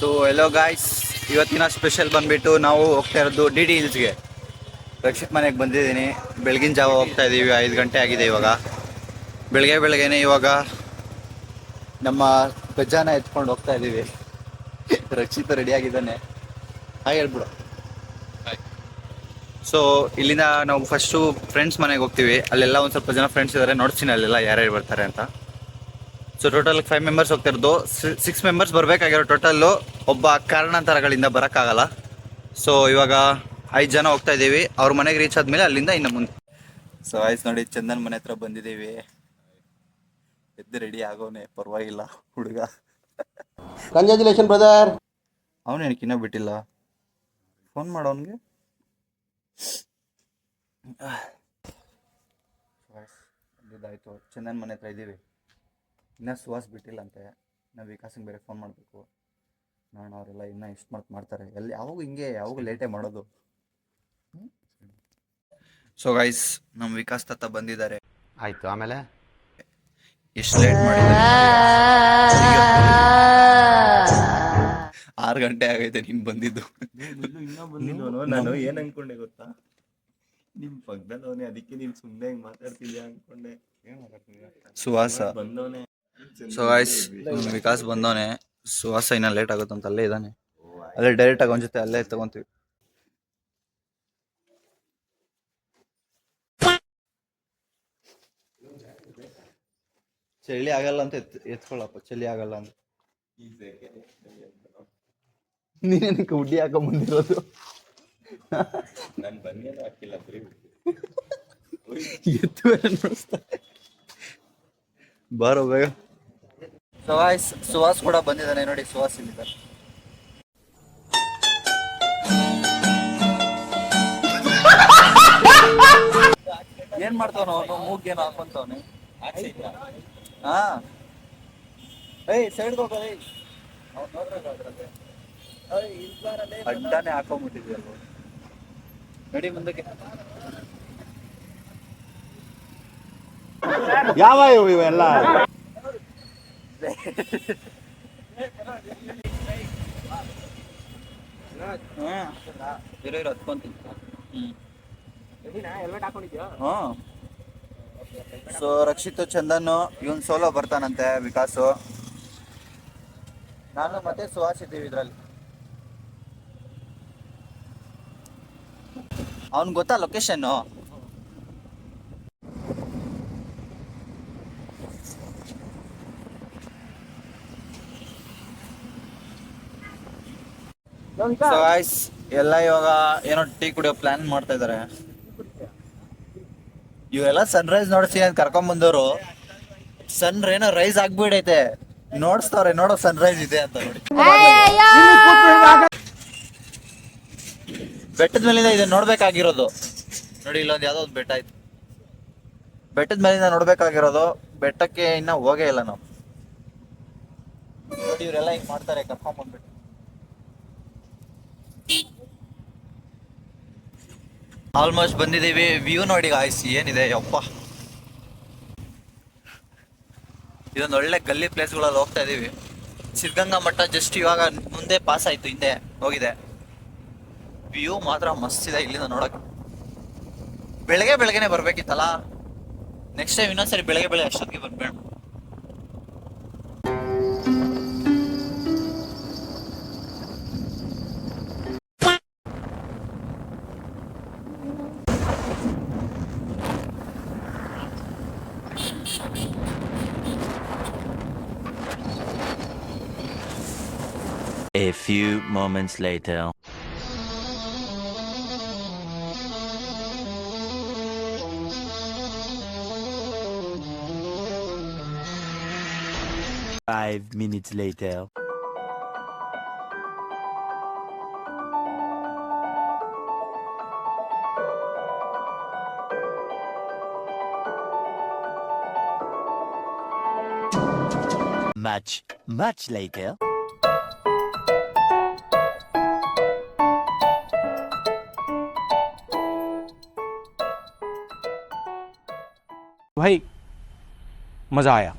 So hello guys, ಇವತ್ತಿನ special ಬಂದ್ಬಿಟ್ಟು ನಾವು ಹೋಗ್ತಾ ಇರೋದು ಡಿ ಡಿ ಹಿಲ್ಸ್ಗೆ. ರಕ್ಷಿತ್ ಮನೆಗೆ ಬಂದಿದ್ದೀನಿ. ಬೆಳಗಿನ ಜಾವ ಹೋಗ್ತಾ ಇದ್ದೀವಿ, 5 ಗಂಟೆ ಆಗಿದೆ ಇವಾಗ. ಬೆಳಗ್ಗೆನೆ ಇವಾಗ ನಮ್ಮ ಗಜ್ಜಾನ ಎತ್ಕೊಂಡು ಹೋಗ್ತಾ ಇದ್ದೀವಿ. ರಕ್ಷಿತ್ ರೆಡಿ ಆಗಿದ್ದಾನೆ. ಹಾಗೆ ಹೇಳ್ಬಿಡು. ಸೊ ಇಲ್ಲಿಂದ ನಾವು ಫಸ್ಟು ಫ್ರೆಂಡ್ಸ್ ಮನೆಗೆ ಹೋಗ್ತೀವಿ. ಅಲ್ಲೆಲ್ಲ ಒಂದು ಸ್ವಲ್ಪ ಜನ ಫ್ರೆಂಡ್ಸ್ ಇದ್ದಾರೆ, ನೋಡ್ತೀನಿ ಅಲ್ಲೆಲ್ಲ ಯಾರ್ಯಾರು ಬರ್ತಾರೆ ಅಂತ. ಸೊ ಟೋಟಲ್ 5 ಮೆಂಬರ್ಸ್ ಹೋಗ್ತಾ ಇರೋದು. 6 ಮೆಂಬರ್ಸ್ ಬರಬೇಕಾಗಿರೋ ಟೋಟಲ್ಲು. ಒಬ್ಬ ಕಾರಣಾಂತರಗಳಿಂದ ಬರೋಕ್ಕಾಗಲ್ಲ. ಸೊ ಇವಾಗ 5 ಜನ ಹೋಗ್ತಾ ಇದ್ದೀವಿ. ಅವ್ರ ಮನೆಗೆ ರೀಚ್ ಆದಮೇಲೆ ಅಲ್ಲಿಂದ ಇನ್ನು ಮುಂದೆ. ಸೊ ಆಯ್ತು ನೋಡಿ, ಚಂದನ್ ಮನೆ ಹತ್ರ ಬಂದಿದ್ದೀವಿ. ಎದ್ದು ರೆಡಿ ಆಗೋನೆ, ಪರವಾಗಿಲ್ಲ ಹುಡುಗ. Congratulation brother. ಅವನೇನಕ್ಕೆ ಇನ್ನೂ ಬಿಟ್ಟಿಲ್ಲ, ಫೋನ್ ಮಾಡೋನ್ಗೆ. ಇದಾಯಿತು, ಚಂದನ್ ಮನೆ ಹತ್ರ ಇದ್ದೀವಿ. ಇನ್ನೂ ಸುವಾಸ್ ಬಿಟ್ಟಿಲ್ಲ ಅಂತೆ. ನಾವು ವಿಕಾಸಂಗೆ ಬೇರೆ ಫೋನ್ ಮಾಡಬೇಕು. ನೋಡೋಣ, ಅವರೆಲ್ಲ ಇನ್ನೂ ಎಷ್ಟು ಮಾಡ್ತಾರೆ. ಯಾವಾಗ ಹಿಂಗೆ ಯಾವಾಗ ಲೇಟೇ ಮಾಡೋದು. ಸೊ ಗೈಸ್, ನಮ್ಮ ವಿಕಾಸ್ ತಾತ ಬಂದಿದ್ದಾರೆ. ಆಯ್ತು, ಆಮೇಲೆ ಎಷ್ಟು ಲೇಟ್ ಮಾಡಿದ್ದಾರೆ. 6 ಗಂಟೆ ಆಗೈತೆ ನೀನು ಬಂದಿದ್ದು. ಇನ್ನೂ ಬಂದಿದ್ದವನು. ನಾನು ಏನ್ ಅನ್ಕೊಂಡೆ ಗೊತ್ತಾ, ನಿಮ್ ಪಕ್ಕದಲ್ಲವನೇ, ಅದಕ್ಕೆ ನೀನ್ ಸುಮ್ನೆ ಹಿಂಗ್ ಮಾತಾಡ್ತಿದ್ಯಾ ಅನ್ಕೊಂಡೆ. ಸುವಾಸ ಬಂದವನೇ. ಸೊ ಗೈಸ್, ವಿಕಾಸ್ ಬಂದವನೆ. ಸುವಾಸ ಇನ್ನೂ ಲೇಟ್ ಆಗುತ್ತಂತ ಅಲ್ಲೇ ಇದ್ದಾನೆ. ಅಲ್ಲೇ ಡೈರೆಕ್ಟ್ ಆಗಿ ಅವನ ಜೊತೆ ಅಲ್ಲೇ ತಗೊಂತೀವಿ. ಚಳಿ ಆಗಲ್ಲ ಅಂತ ಎತ್ಕೊಳ್ಳಪ್ಪ, ಚಳಿ ಆಗಲ್ಲ ಅಂತ. ನೀನೇನಕ್ಕೆ ಉಡ್ಡಿ ಹಾಕೊಂಡ್ ಬಂದಿರೋದು? ನಾನು ಬನ್ನಿಯಲ್ಲ ಹಾಕಿಲ್ಲ, ಬರೀ ಎತ್ತು ನೋಡಿಸ್ತಾ. ಬಾರೋ ಬೇಗ. ಸುಹಾಸ್ ಕೂಡ ಬಂದಿದ್ದಾನೆ ನೋಡಿ. ಸುಹಾಸ್ ಇಲ್ಲಿದ್ದಾರೆ. ಏನ್ ಮಾಡ್ತಾವನ ಅವನು? ಮೂಗೇನು ಹಾಕೊಂತವನೆ. ಹಾ, ಏಯ್ ಸೈಡ್ ಹೋಗ. ಅಡ್ಡಾನೆ ಹಾಕೊಂಡ್ಬಿಟ್ಟಿದ್ಯಲ್ವ. ನಡಿ ಮುಂದಕ್ಕೆ. ಯಾವ ಇವೆಲ್ಲ ಇರೋ ಹತ್ಕೊಂತೀನಿ. ಸೊ ರಕ್ಷಿತ್, ಚಂದನ್, ಇವನ್ ಸೋಲೋ ಬರ್ತಾನಂತೆ. ವಿಕಾಸು, ನಾನು ಮತ್ತೆ ಸುಹಾಸ್ ಇದ್ದೀವಿ ಇದ್ರಲ್ಲಿ. ಅವನ್ ಗೊತ್ತಾ ಲೊಕೇಶನ್? ಸೊ ಗಾಯ್ಸ್, ಎಲ್ಲ ಇವಾಗ ಏನೋ ಟೀ ಕುಡಿಯೋ ಪ್ಲಾನ್ ಮಾಡ್ತಾ ಇದಾರೆ. ಇವೆಲ್ಲ ಸನ್ರೈಸ್ ನೋಡ್ತೀನಿ ಅಂತ ಕರ್ಕೊಂಡ್ ಬಂದವರು, ಏನೋ ರೈಸ್ ಆಗ್ಬಿಡೈತೆ. ನೋಡಿಸ್ತವ್ರೆ, ನೋಡೋ ಸನ್ರೈಸ್ ಇದೆ ಅಂತ ನೋಡಿ. ಬೆಟ್ಟದ ಮೇಲಿಂದ ಇದೆ ನೋಡ್ಬೇಕಾಗಿರೋದು. ನೋಡಿ, ಇಲ್ಲೊಂದು ಯಾವ್ದೋ ಒಂದು ಬೆಟ್ಟ ಆಯ್ತು. ಬೆಟ್ಟದ ಮೇಲಿಂದ ನೋಡ್ಬೇಕಾಗಿರೋದು. ಬೆಟ್ಟಕ್ಕೆ ಇನ್ನ ಹೋಗೇ ಇಲ್ಲ ನಾವು. ನೋಡಿ, ಇವರೆಲ್ಲ ಹಿಂಗ್ ಮಾಡ್ತಾರೆ, ಕರ್ಕೊಂಡ್ ಬಂದ್ಬಿಟ್ಟು. ಆಲ್ಮೋಸ್ಟ್ ಬಂದಿದ್ದೀವಿ. ವ್ಯೂ ನೋಡಿ ಗಾಯ್ಸ್, ಏನಿದೆ ಯಪ್ಪ. ಇದೊಂದು ಒಳ್ಳೆ ಗಲ್ಲಿ ಪ್ಲೇಸ್ಗಳಲ್ಲಿ ಹೋಗ್ತಾ ಇದೀವಿ. ಸಿದ್ಧಗಂಗಾ ಮಠ ಜಸ್ಟ್ ಇವಾಗ ಮುಂದೆ ಪಾಸ್ ಆಯ್ತು, ಹಿಂದೆ ಹೋಗಿದೆ. ವ್ಯೂ ಮಾತ್ರ ಮಸ್ತ್ ಇದೆ ಇಲ್ಲಿಂದ ನೋಡಕ್ಕೆ. ಬೆಳಗ್ಗೆನೆ ಬರ್ಬೇಕಿತ್ತಲ್ಲ. ನೆಕ್ಸ್ಟ್ ಟೈಮ್ ಇನ್ನೊಂದ್ಸರಿ ಬೆಳಗ್ಗೆ ಅಷ್ಟೊತ್ತಿಗೆ ಬರ್ಬೇಡ. A few moments later. Five minutes later. Much later. भाई मजा आया।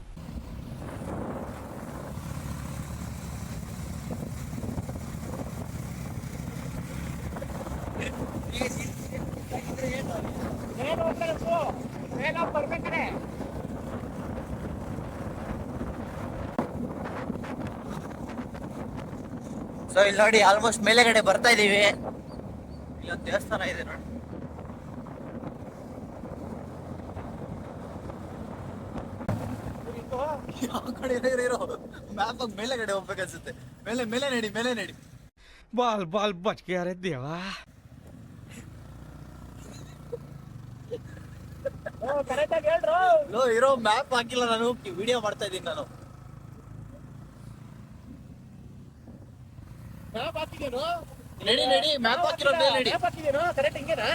ಸೊ ಇಲ್ಲಿ ನೋಡಿ ಆಲ್ಮೋಸ್ಟ್ ಮೇಲೆಗಡೆ ಬರ್ತಾ ಇದೀವಿ. ಇಲ್ಲೊಂದು ದೇವಸ್ಥಾನ ಇದೆ ನೋಡಿ. ಯಾವ ಕಡೆ ಇರೋ ಮ್ಯಾಪ್ ಮೇಲೆಗಡೆ ಹೋಗ್ಬೇಕನ್ಸುತ್ತೆ. ಮೇಲೆ ನಡಿ. ಬಾಲ್ ಬಚ್ ಗಯಾ ರೇ ದೇವಾ. ಇರೋ ಮ್ಯಾಪ್ ಹಾಕಿಲ್ಲ, ನಾನು ವಿಡಿಯೋ ಮಾಡ್ತಾ ಇದ್ದೀನಿ. ನಾನು ನಡಿ ಮ್ಯಾಪ್ ಹಾಕಿರೋ ನಡಿ. ಕರೆಕ್ಟ್ ಹಿಂಗೇನಾ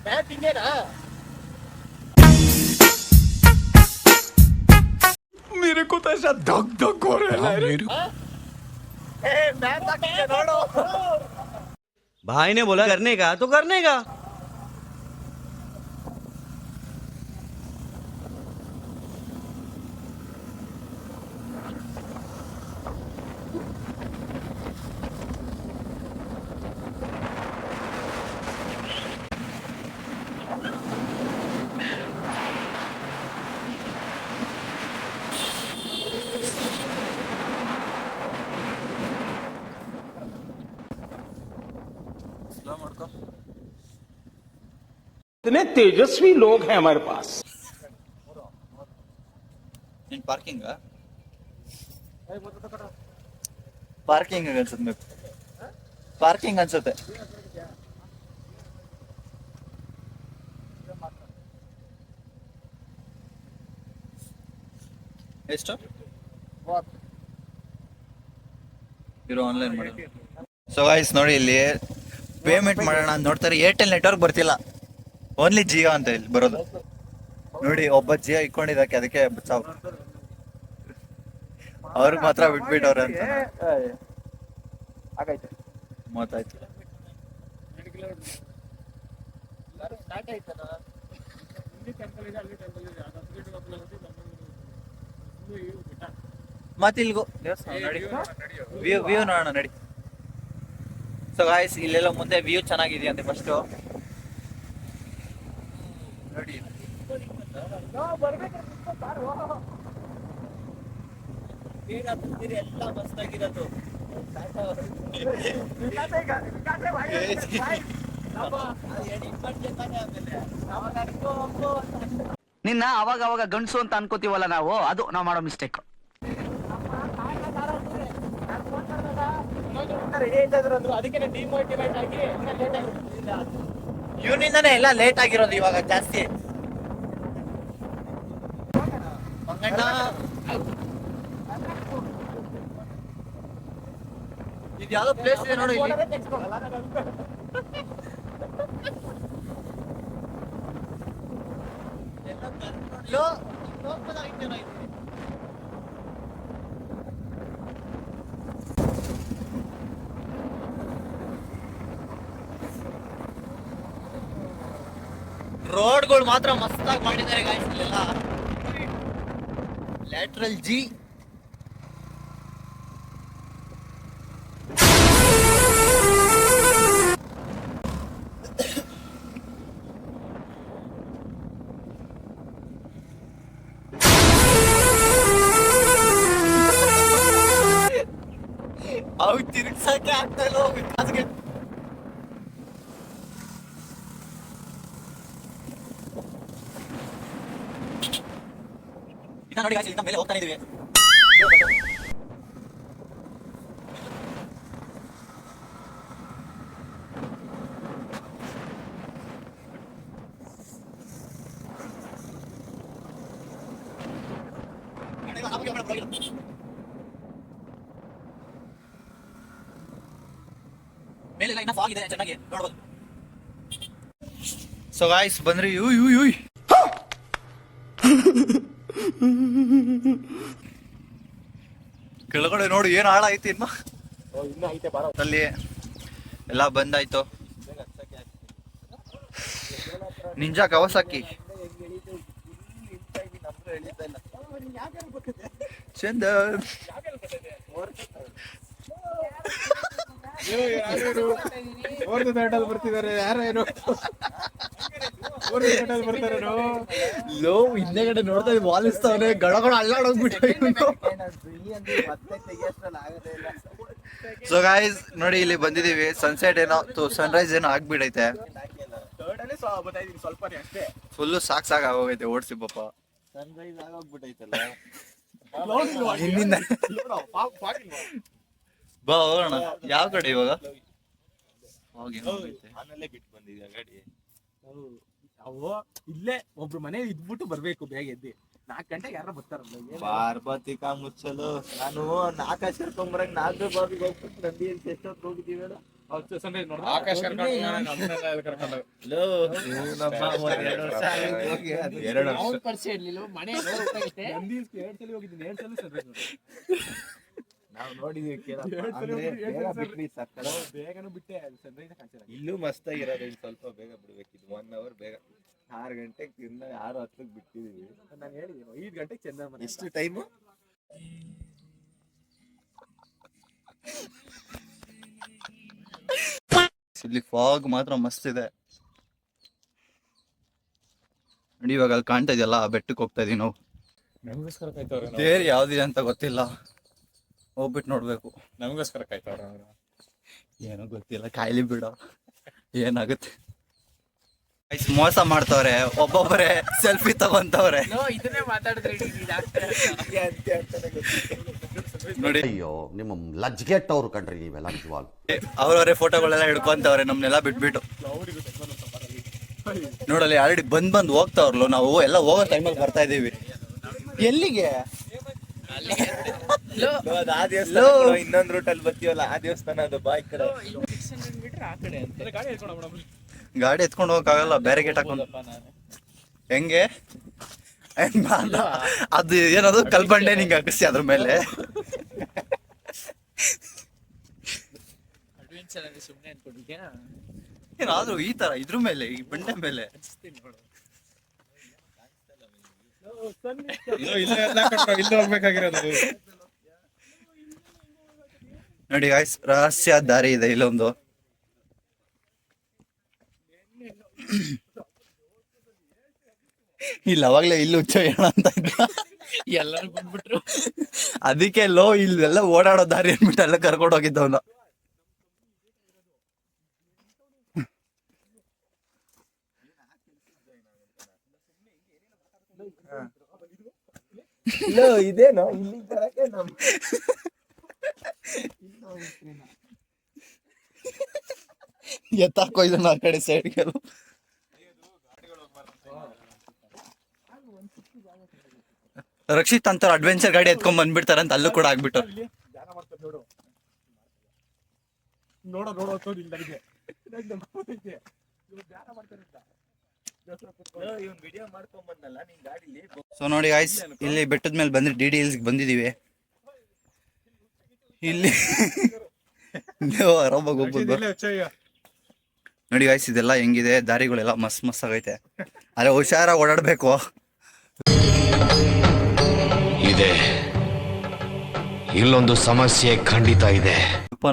ಮ್ಯಾಪ್ ಹಿಂಗೇನಾ? मेरे को तो ऐसा धक हो रहा है मेरे ಮ್ಯಾಪ್ ಹಾಕಿದೆ ನೋಡು. भाई ने बोला करने का तो करने का. ಸ್ಲೋ ಮಾಡ್ಕೋ. इतने तेजस्वी लोग हैं हमारे पास. ನೀನ್ ಪಾರ್ಕಿಂಗ್ ಅನ್ಸುತ್ತೆ. ಪಾರ್ಕಿಂಗ್ ಅನ್ಸುತ್ತೆ. ಎಷ್ಟು ಇರೋ ಆನ್ಲೈನ್ ಮಾಡಿ. ಸೊ ಗೈಸ್ ನೋಡಿ, ಇಲ್ಲಿ ಪೇಮೆಂಟ್ ಮಾಡೋಣ ಅಂತ ನೋಡ್ತಾರೆ. ಏರ್ಟೆಲ್ ನೆಟ್ವರ್ಕ್ ಬರ್ತಿಲ್ಲ, ಓನ್ಲಿ ಜಿಯೋ ಅಂತ ಇಲ್ಲಿ ಬರೋದು. ನೋಡಿ ಒಬ್ಬ ಜಿಯೋ ಇಟ್ಕೊಂಡಿದ್ದಕ್ಕೆ ಅದಕ್ಕೆ ಬಚಾವ್. ಅವ್ರಿಗೆ ಮಾತ್ರ ಬಿಟ್ಬಿಟ್ಟವ್ರೆ ಅಂತ ಮಾತಾಯ್ತು. ಮತ್ತೆ ಇಲ್ಗೋ ದೇವಸ್ಥಾನ ನಡಿ, ವ್ಯೂ ನೋಡೋಣ ನಡಿ. ಸೊ ಗಾಯ್ಸ್, ಇಲ್ಲೆಲ್ಲ ಮುಂದೆ ವ್ಯೂ ಚೆನ್ನಾಗಿದೆಯಂತೆ. ಫಸ್ಟ್ ನೋಡಿ, ಎಲ್ಲ ಮಸ್ತಾಗಿರೋದು. ನಿನ್ನ ಅವಾಗ ಗಂಡಸು ಅಂತ ಅನ್ಕೋತೀವಲ್ಲ ನಾವು, ಅದು ನಾವು ಮಾಡೋ ಮಿಸ್ಟೇಕ್. ಇವನಿಂದಾನೆ ಎಲ್ಲ ಲೇಟ್ ಆಗಿರೋದು ಇವಾಗ ಜಾಸ್ತಿ. ಮಂಗಣ್ಣ ಇದು ಯಾವ್ದೋ ಪ್ಲೇಸ್ ಇದೆ ನೋಡು ಇಲ್ಲಿ. ರೋಡ್ಗಳು ಮಾತ್ರ ಮಸ್ತಾಗಿ ಮಾಡಿದ್ದಾರೆ ಗಾಯ್ಸ್. ಇಲ್ಲೆಲ್ಲ ಲ್ಯಾಟ್ರಲ್ ಜಿ. ಅವು ತಿರುಗ್ಸಕ್ಕೆ ಆಗ್ತಾ ಇಲ್ಲ. ಅದಕ್ಕೆ ನೋಡಿ ಗಾಯ್ಸ್, ಇಲ್ಲಿಂದ ಮೇಲೆ ಹೋಗ್ತಾನೆ ಇದೀವಿ. ಮೇಲೆಲ್ಲ ಇನ್ನ ಫಾಗ್ ಇದೆ, ಚೆನ್ನಾಗಿ ನೋಡ್ಬೋದು. ಸೊ ಗಾಯ್ಸ್ ಬಂದ್ರಿ. ಯೂಯ್ ಕೆಳಗಡೆ ನೋಡಿ ಏನ್ ಹಾಳ ಐತಿ ಇನ್ನು ಅಲ್ಲಿ ಎಲ್ಲ ಬಂದಾಯ್ತು. ನಿಂಜಾ ಕವಾಸಾಕಿ ಚಂದ. ಬರ್ತಿದ್ದಾರೆ ಯಾರು ಬರ್ತಾರೆ ಲೋ ಹಿಂದೆಗಡೆ ನೋಡ್ತಾ ವಾಲಿಸ್ತಾವನೆ ಗಡಗಡ ಅಲ್ಲಾಡೋಗ್ಬಿಟ್ಟು. ಸೊ ಗಾಯ್ಸ್ ನೋಡಿ ಇಲ್ಲಿ ಬಂದಿದೀವಿ. ಸನ್ಸೆಟ್ ಏನೋ ಸನ್ರೈಸ್ ಏನೋ ಆಗ್ಬಿಡೈತೆ. ಸ್ವಲ್ಪನೇ ಅಷ್ಟೇ. ಫುಲ್ಲು ಸಾಕಾಗೋಗೈತೆ ಓಡಿಸಿ ಪಾಪ. ಸನ್ರೈಸ್ ಆಗೋಗ್ಬಿಟ್ಟೈತಲ್ಲ. ಹಿಂದಿಂದ ಬಾ ಹೋಗೋಣ. ಯಾವ ಕಡೆ ಇವಾಗ ಆಮೇಲೆ ಬಿಟ್ಟು ಬಂದಿದ್ಯಾ ಗಾಡಿ? ಅವು ಇಲ್ಲೇ ಒಬ್ರು ಮನೆ ಇದ್ಬಿಟ್ಟು ಬರ್ಬೇಕು ಬೇಗ ಎದ್ದಿ. 4 ಗಂಟೆಗೆ ಯಾರ ಬರ್ತಾರಲ್ಲ. ಬಾರ್ಬತಿಕಾ ಮುಚ್ಚಲು ನಾನು ಆಕಾಶ ಕರ್ಕೊಂಬರಂಗ್ 4 ಬಾಬಿಗೆ ಹೋಗ್ಬಿಟ್ಟು ನಂದಿ ಎಷ್ಟೊತ್ತು ಹೋಗಿದ್ದೀವಿ ಹೇಳು? ಆಕಾಶ ನಾವು ನೋಡಿದೀವಿ ಬೇಗನೂ ಬಿಟ್ಟೆ ಸನ್ರೈಸ್ ಕಾಣಿಸಿಲ್ಲ. ಇಲ್ಲೂ ಮಸ್ತಾಗಿರೋದು. ಇನ್ನು ಸ್ವಲ್ಪ ಬೇಗ ಬಿಡ್ಬೇಕಿತ್ತು. 1 ಅವರ್ ಬೇಗ. 6 ಗಂಟೆಗೆ ತಿನ್ನ 6:10 ಬಿಟ್ಟಿದೀವಿ. ನಾನು ಹೇಳಿದ್ದೀನಿ 5 ಗಂಟೆಗೆ ಚಂದ. ಎಷ್ಟು ಟೈಮು? ಇಲ್ಲಿ ಫಾಗ್ ಮಾತ್ರ ಮಸ್ತ್ ಇದೆ ನೋಡಿ. ಇವಾಗ ಅಲ್ಲಿ ಕಾಣ್ತಾ ಇದೆಯಲ್ಲ ಆ ಬೆಟ್ಟಕ್ಕೆ ಹೋಗ್ತಾ ಇದೀವಿ ನಾವು. ನಮಗೋಸ್ಕರ ಕಾಯ್ತವ್ರೆ. ದೇರ್ ಯಾವ್ದಿದೆ ಅಂತ ಗೊತ್ತಿಲ್ಲ, ಹೋಗ್ಬಿಟ್ಟು ನೋಡ್ಬೇಕು. ನಮಗೋಸ್ಕರ ಕಾಯ್ತವ್ರೆ. ಏನೋ ಗೊತ್ತಿಲ್ಲ, ಕಾಯ್ಲಿ ಬಿಡ ಏನಾಗುತ್ತೆ. ಮೋಸ ಮಾಡ್ತವ್ರೆ, ಒಬ್ಬೊಬ್ಬರೇ ಸೆಲ್ಫಿ ತಗೊಂತವ್ರೆ ಇದನ್ನೇ ಮಾತಾಡಿದ್ರೆ ನೋಡಿ. ಅಯ್ಯೋ ನಿಮ್ಮ ಲಜ್ಗೆಟ್ಟವ್ರು ಕಣ್ರಿ ನೀವೆಲ್ಲ ನಿಜವಾಗ್ಲು. ಅವ್ರವರೇ ಫೋಟೋಗಳೆಲ್ಲ ಹಿಡ್ಕೊಂತವ್ರೆ ನಮ್ನೆಲ್ಲ ಬಿಟ್ಬಿಟ್ಟು. ನೋಡಲ್ಲಿ ಆಲ್ರೆಡಿ ಬಂದ್ ಹೋಗ್ತಾವ್ರಲ್ಲ. ನಾವು ಎಲ್ಲ ಹೋಗೋ ಟೈಮಲ್ಲಿ ಬರ್ತಾ ಇದೀವಿ. ಎಲ್ಲಿಗೆ? ಆ ದೇವಸ್ಥಾನ ಇನ್ನೊಂದು ರೂಟಲ್ಲಿ ಬರ್ತೀವಲ್ಲ, ಆ ದೇವಸ್ಥಾನ ಅದು ಬಾ ಈ ಕಡೆ. ಗಾಡಿ ಎತ್ಕೊಂಡು ಹೋಗಕ್ಕಾಗಲ್ಲ, ಬೇರೆ ಗೇಟ್ ಹಾಕೊಂಡು. ಹೆಂಗೆ ಅದು ಏನದು ಕಲ್ಬಂಡೆ ನಿಂಗೆ ಹಾಕಿಸಿ ಅದ್ರ ಮೇಲೆ. ಸುಮ್ಮನೆ ಅನ್ಕೊಂಡಿದ್ಯಾ? ಏನಾದ್ರೂ ಈ ತರ ಇದ್ರ ಮೇಲೆ, ಈ ಬಂಡೆ ಮೇಲೆ ಇಲ್ಲಿ ಹೋಗ್ಬೇಕಾಗಿರೋದು ನೋಡಿ ಗಾಯ್ಸ್. ರಹಸ್ಯ ದಾರಿ ಇದೆ ಇಲ್ಲೊಂದು. ಇಲ್ಲ ಅವಾಗ್ಲೇ ಇಲ್ಲಿ ಹುಚ್ಚೋಣ ಅಂತ ಇದ್ದ. ಎಲ್ಲರೂ ಬಂದ್ಬಿಟ್ರು. ಅದಕ್ಕೆ ಲೋ ಇಲ್ಲೆಲ್ಲ ಓಡಾಡೋ ದಾರಿ ಅಂದ್ಬಿಟ್ಟು ಎಲ್ಲ ಕರ್ಕೊಂಡು ಹೋಗಿದ್ದವನ. ಇದೇನೋ ಇಲ್ಲಿ ಬರಕ್ಕೆ ನಮ್ ಎತ್ತಾಕೋ ಇದನ್ನ ಆ ಕಡೆ ಸೈಡ್ಗೆ. ರಕ್ಷಿತ್ ಅಂತ ಅಡ್ವೆಂಚರ್ ಗಾಡಿ ಎತ್ಕೊಂಡ್ ಬಂದ್ಬಿಡ್ತಾರ ಅಂತ ಅಲ್ಲೂ ಕೂಡ ಆಗ್ಬಿಟ್ಟು. ಸೊ ನೋಡಿ ಗಾಯ್ಸ್, ಇಲ್ಲಿ ಬೆಟ್ಟದ ಮೇಲೆ ಬಂದ್ರೆ ಡಿ ಹಿಲ್ಸ್ ಬಂದಿದೀವಿ. ಇಲ್ಲಿ ಆರಾಮಾಗಿ ಹೋಗ್ಬೋದು. ನೋಡಿ ಗಾಯ್ಸ್, ಇದೆಲ್ಲ ಹೆಂಗಿದೆ, ದಾರಿಗಳೆಲ್ಲ ಮಸ್ತ್ ಆಗೈತೆ. ಅದೇ ಹುಷಾರಾಗಿ ಓಡಾಡ್ಬೇಕು. ಇದೆ, ಇಲ್ಲೊಂದು ಸಮಸ್ಯೆ ಖಂಡಿತ ಇದೆ.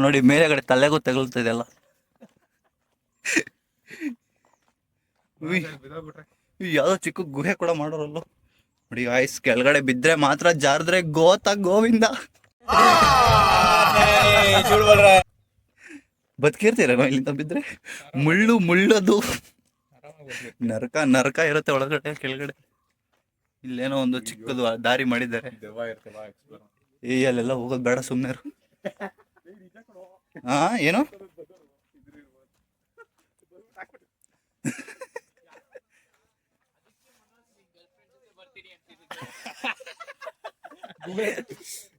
ನೋಡಿ ಮೇಲೆಗಡೆ ತಲೆಗೂ ತಗಲ್ತಿದೆಲ್ಲ. ಯಾವ್ದೋ ಚಿಕ್ಕ ಗುಹೆ ಕೂಡ ಮಾಡೋರಲ್ಲ ನೋಡಿ ಗಾಯ್ಸ್. ಕೆಳಗಡೆ ಬಿದ್ರೆ ಮಾತ್ರ, ಜಾರಿದ್ರೆ ಗೋವಿಂದ. ಬದುಕಿರ್ತೀರ ಇಲ್ಲಿಂದ ಬಿದ್ರೆ? ಮುಳ್ಳದು ನರಕ ಇರುತ್ತೆ ಒಳಗಡೆ ಕೆಳಗಡೆ. ಇಲ್ಲೇನೋ ಒಂದು ಚಿಕ್ಕದು ದಾರಿ ಮಾಡಿದ್ದಾರೆ. ಅಲ್ಲೆಲ್ಲ ಹೋಗೋದು ಬೇಡ, ಸುಮ್ಮನೆ. ಹಾ ಏನು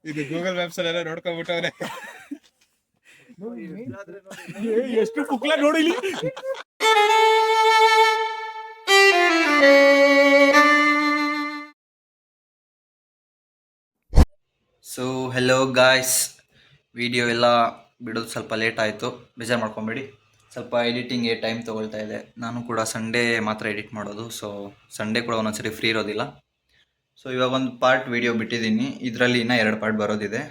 ಇದು ಗೂಗಲ್ ಮ್ಯಾಪ್ಸ್ ಅಲ್ಲೆಲ್ಲ ನೋಡ್ಕೊಂಡ್ಬಿಟ್ಟವ್ರೆ. ಎಷ್ಟು ಪುಕ್ಲ ನೋಡಿಲಿ. ಸೊ ಹೆಲೋ ಗಾಯ್ಸ್, ವಿಡಿಯೋ ಎಲ್ಲ ಬಿಡೋದು ಸ್ವಲ್ಪ ಲೇಟ್ ಆಯಿತು, ಬೇಜಾರು ಮಾಡ್ಕೊಬೇಡಿ. ಸ್ವಲ್ಪ ಎಡಿಟಿಂಗ್ಗೆ ಟೈಮ್ ತೊಗೊಳ್ತಾ ಇದೆ. ನಾನು ಕೂಡ ಸಂಡೇ ಮಾತ್ರ ಎಡಿಟ್ ಮಾಡೋದು, ಸೊ ಸಂಡೇ ಕೂಡ ಒಂದೊಂದ್ಸರಿ ಫ್ರೀ ಇರೋದಿಲ್ಲ. ಸೊ ಇವಾಗ ಒಂದು ಪಾರ್ಟ್ ವಿಡಿಯೋ ಬಿಟ್ಟಿದ್ದೀನಿ, ಇದರಲ್ಲಿ ಇನ್ನೂ 2 ಪಾರ್ಟ್ ಬರೋದಿದೆ.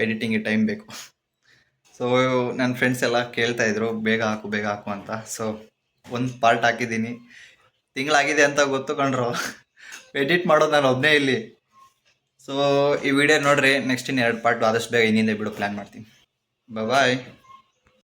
ಎಡಿಟಿಂಗ್ಗೆ ಟೈಮ್ ಬೇಕು. ಸೊ ನನ್ನ ಫ್ರೆಂಡ್ಸ್ ಎಲ್ಲ ಕೇಳ್ತಾಯಿದ್ರು ಬೇಗ ಹಾಕು ಅಂತ. ಸೊ ಒಂದು ಪಾರ್ಟ್ ಹಾಕಿದ್ದೀನಿ, ತಿಂಗಳಾಗಿದೆ ಅಂತ ಗೊತ್ತು ಕಂಡ್ರು. ಎಡಿಟ್ ಮಾಡೋದು ನಾನು ಒಬ್ಬನೇ ಇಲ್ಲಿ. ಸೊ ಈ ವಿಡಿಯೋ ನೋಡ್ರಿ, ನೆಕ್ಸ್ಟ್ ಇನ್ನು 2 ಪಾರ್ಟ್ ಆದಷ್ಟು ಬೇಗ ಇನ್ನಿಂದ ಬಿಡೋ ಪ್ಲ್ಯಾನ್ ಮಾಡ್ತೀನಿ. ಬಾಯ್.